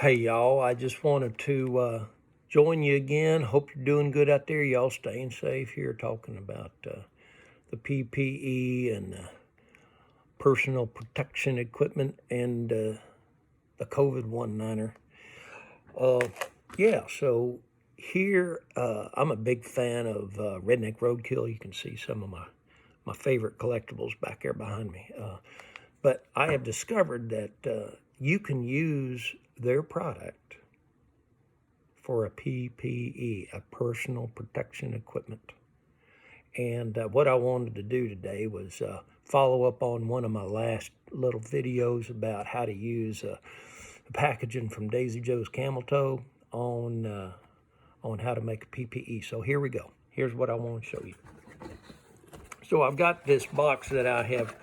Hey y'all, I just wanted to join you again. Hope you're doing good out there. Y'all staying safe here, talking about the PPE and personal protection equipment and the COVID-19. Yeah, so here I'm a big fan of Redneck Roadkill. You can see some of my favorite collectibles back there behind me. But I have discovered that you can use their product for a PPE, a personal protection equipment. And what I wanted to do today was follow up on one of my last little videos about how to use the packaging from Daisy Joe's Camel Toe on how to make a PPE. So here we go. Here's what I want to show you. So I've got this box that I have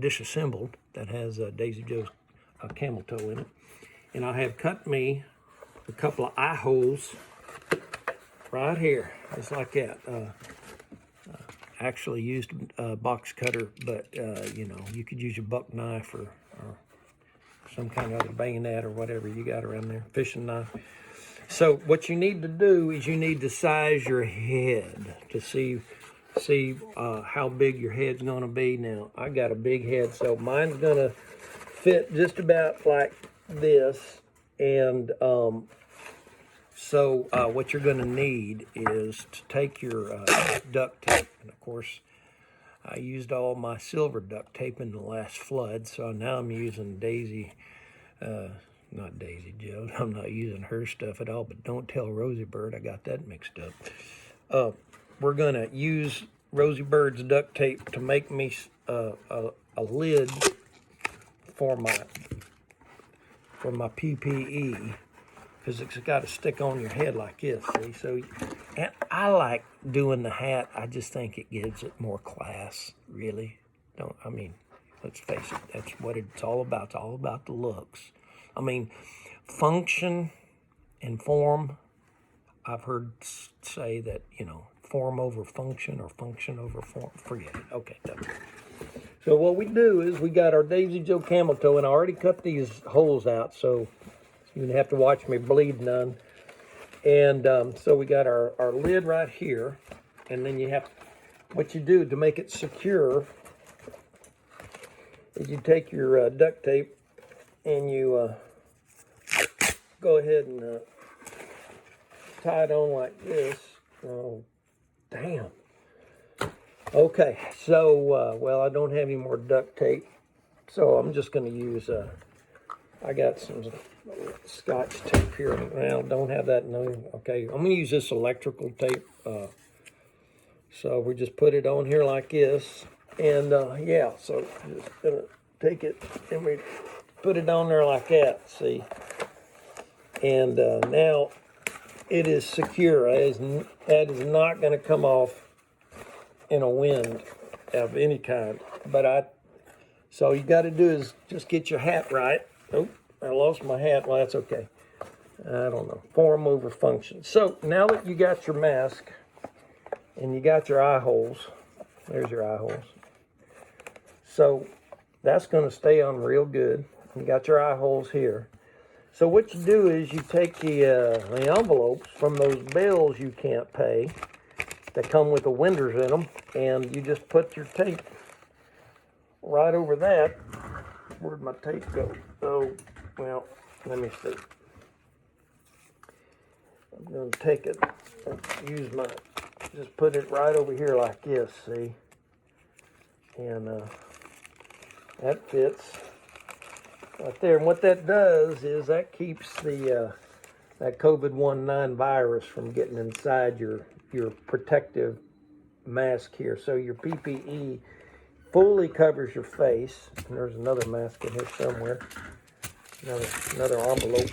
disassembled that has Daisy Joe's Camel Toe in it. And I have cut me a couple of eye holes right here, just like that. Actually used a box cutter, but you know, you could use your buck knife or some kind of other bayonet or whatever you got around there, fishing knife. So what you need to do is you need to size your head to see how big your head's going to be. Now, I got a big head, so mine's going to fit just about like this. And so what you're going to need is to take your duct tape. And of course, I used all my silver duct tape in the last flood, so now I'm using not Daisy Joe. I'm not using her stuff at all, but don't tell Rosie Bird I got that mixed up. We're going to use Rosie Bird's duct tape to make me a lid for my PPE, because it's got to stick on your head like this, see? So, and I like doing the hat. I just think it gives it more class, really. I mean, let's face it, that's what it's all about. It's all about the looks. I mean, function and form, I've heard say that, you know, form over function or function over form. Forget it. Okay, done. So what we do is we got our Daisy Joe Camel Toe, and I already cut these holes out, so you didn't have to watch me bleed none. And so we got our lid right here, and then you have, what you do to make it secure is you take your duct tape and you go ahead and tie it on like this. Oh, damn. Okay, so, well, I don't have any more duct tape, so I'm just going to use, I got some Scotch tape here. Well, don't have that, no. Okay, I'm going to use this electrical tape. So we just put it on here like this, and yeah, so just going to take it, and we put it on there like that, see? And now it is secure. That is not going to come off in a wind of any kind. So you got to do is just get your hat right. Oh, I lost my hat. Well, that's okay. I don't know. Form over function. So now that you got your mask and you got your eye holes, there's your eye holes. So that's going to stay on real good. You got your eye holes here. So what you do is you take the envelopes from those bills you can't pay that come with the winders in them, and you just put your tape right over that. Where'd my tape go? Oh, well, let me see. I'm going to take it and just put it right over here like this, see? And that fits right there. And what that does is that keeps the that COVID-19 virus from getting inside your protective mask here. So your PPE fully covers your face. And there's another mask in here somewhere. Another envelope.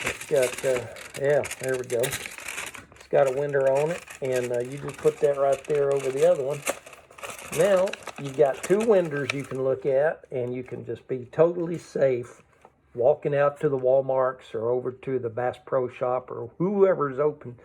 It's got, yeah, there we go. It's got a window on it, and you just put that right there over the other one. Now, you've got two windows you can look at, and you can just be totally safe walking out to the Walmarts or over to the Bass Pro Shop or whoever's open